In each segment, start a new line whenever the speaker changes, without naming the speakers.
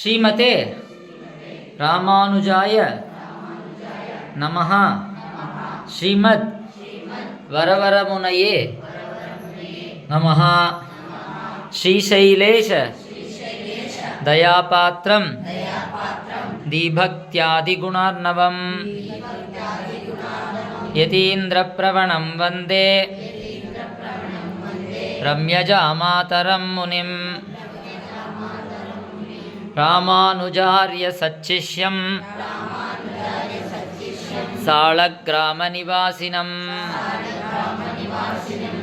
ಶ್ರೀಮತೆ ರಾಮಾನುಜಾಯ ನಮಃ. ಶ್ರೀಮದ್ ವರವರಮುನಯೇ ನಮಃ. ಶ್ರೀಶೈಲೇಶ ದಯಾಪಾತ್ರಂ ದೀಭಕ್ತ್ಯಾದಿಗುಣಾರ್ಣವಂ ಯತೀಂದ್ರಪ್ರವಣಂ ವಂದೇ ರಮ್ಯಜಾಮಾತರಂ ಮುನಿಂ. ರಾಮಾನುಜಾರ್ಯ ಸಚ್ಚಿಷ್ಯಂ ಸಾಳಗ್ರಾಮನಿವಾಸಿನಂ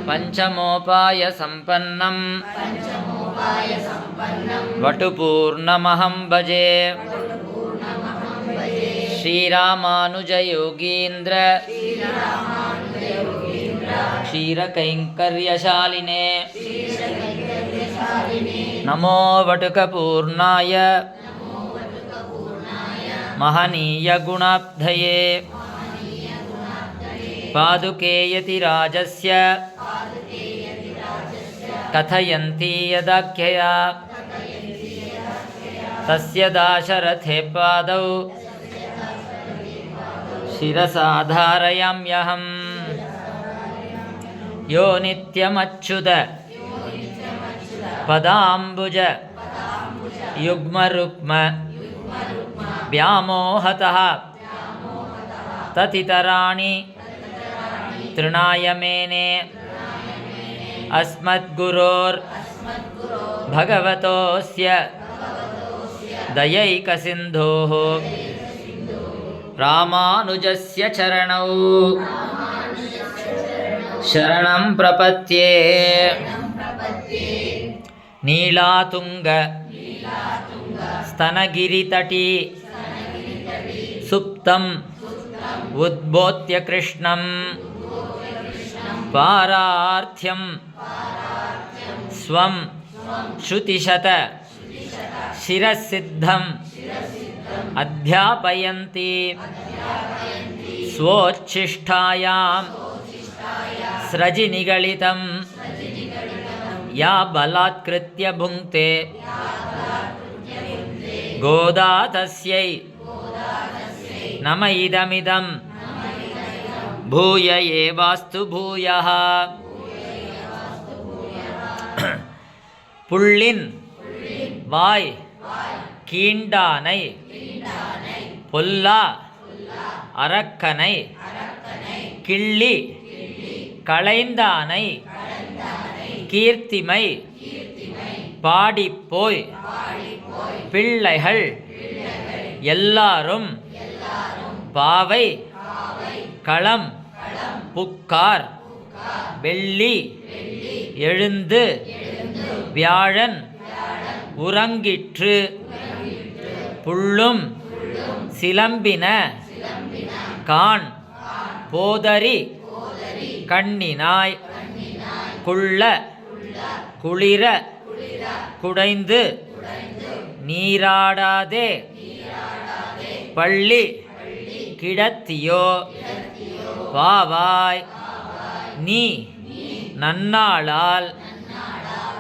ಪಂಚಮೋಪಾಯ ಸಂಪನ್ನಂ ವಟುಪೂರ್ಣಮಹಂ ಭಜೆ. ಶ್ರೀರಾಮಾನುಜಯೋಗೀಂದ್ರ ಕ್ಷೀರಕೈಂಕರ್ಯಶಾಲಿನೇ ನಮೋ ವಟುಕಪೂರ್ಣಾಯ ಮಹನೀಯ ಗುಣಾಬ್ಧಯೇ. ಪಾದುಕೆ ಯತಿರಾಜಸ್ಯ ಕಥಯಂತಿ ಯದಾಖ್ಯಯಾ ತಸ್ಯ ದಾಶರಥೇ ಪಾದೌ ಶಿರಸಾ ಧಾರಯಾಮ್ಯಹಂ. ಯೋ ನಿತ್ಯಮಚ್ಯುತ ಪದಾಂಬುಜ ಯುಗ್ಮರುಕ್ಮ ವ್ಯಾಮೋಹತಃ ತತಿತರಾಣಿ ತೃಣಾಯ ಮೇನೆ. ಅಸ್ಮದ್ಗುರೋರ್ ಭಗವತೋಸ್ಯ ದಯೈಕಸಿಂಧೋಃ ರಾಮಾನುಜಸ್ಯ ಚರಣೌ ಶರಣಂ ಪ್ರಪದ್ಯೆ. ನೀಳಾತುಂಗ ಸ್ತನಗಿರಿತಟೀ ಸುಪ್ತಂ ಉದ್ಬೋತ್ಯ ಕೃಷ್ಣಂ ಪಾರಾರ್ಥ್ಯಂ ಸ್ವಂ ಶ್ರುತಿಶತ ಶಿರಸಿದ್ಧಂ ಅಧ್ಯಾಪಯಂತಿ ಸ್ವೋಚ್ಛಿಷ್ಟಾಯಾಂ ಸ್ರಜಿ ನಿಗಳಿತಂ ಯಾ ಬಲಾತ್ಕೃತ್ಯ ಭುಂಕ್ತೆ ಗೋದಾ ತಸ್ಯೈ ನಮ ಇದಮಿದಂ ಭೂಯ ಏವಾಸ್ತು ಭೂಯಃ. புள்ளின் வாய் கீண்டானை பொல்லா அரக்கனை கிள்ளி களைந்தானை கீர்த்திமை பாடிப்போய் பிள்ளைகள் எல்லாரும் பாவை களம் புக்கார் வெள்ளி எழுந்து வியாழன் உறங்கிற்று புள்ளும் சிலம்பின கான் போதரி கண்ணினாய் குள்ள குளிர குடைந்து நீராடாதே பள்ளி கிடத்தியோ பாவாய் நீ நன்னாளால்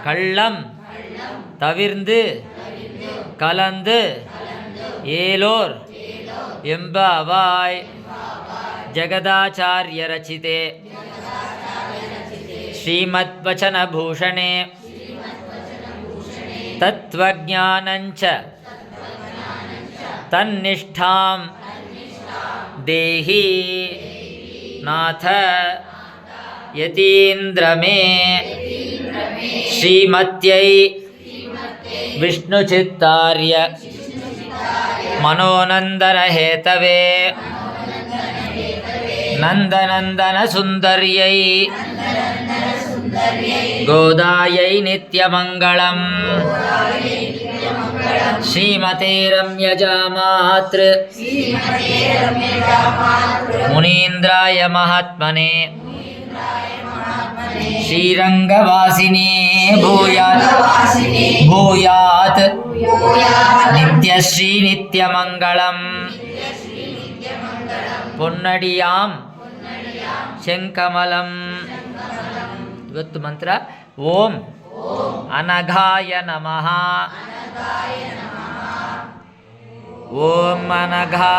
கள்ளம் தவிர்ந்து கலந்து ஏலோர் எம்பாவாய். ஜகதாச்சார்ய ரಚಿತೆ ಶ್ರೀಮದ್ವಚನಭೂಷಣೆ ತತ್ವಜ್ಞಾನಂಚ ತನ್ನಿಷ್ಠಾಂ ದೇಹಿ ನಾಥ ಯತೀಂದ್ರಮೇ. ಶ್ರೀಮತ್ಯೈ ವಿಷ್ಣುಚಿತ್ತಾರ್ಯ ಮನೋನಂದನ ಹೇತವೇ ನಂದನಂದನ ಸುಂದರ್ಯೈ ಗೋದಾಯೈ ನಿತ್ಯಮಂಗಳಂ. ಶ್ರೀಮತೆ ರಮ್ಯಜಾಮಾತೃ ಮುನೀಂದ್ರಾಯ ಮಹಾತ್ಮನೆ ಶ್ರೀರಂಗವಾಸಿನೇ ಭೂಯಾತ್ ಭೂಯಾತ್ ನಿತ್ಯಶ್ರೀ ನಿತ್ಯಮಂಗಳಂ. ಪೊನ್ನಡಿಯಾಂ ಶಂಕಮಲಂ. ಇವತ್ತು ಮಂತ್ರ ಓಂ ಅನಘಾಯ ನಮಃ ಓಂ ಅನಘಾ